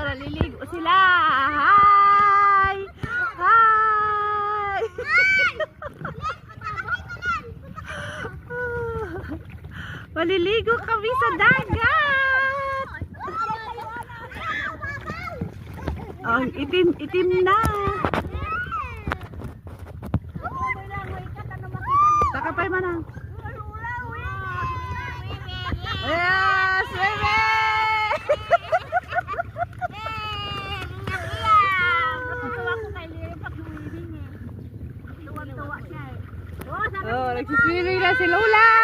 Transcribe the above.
naliligo sila. Hi! Hi! Maliligo kami sa dagat. Ang itim na. Takapay manang. Yes, baby! Oh, nagsiswimming na si Lola.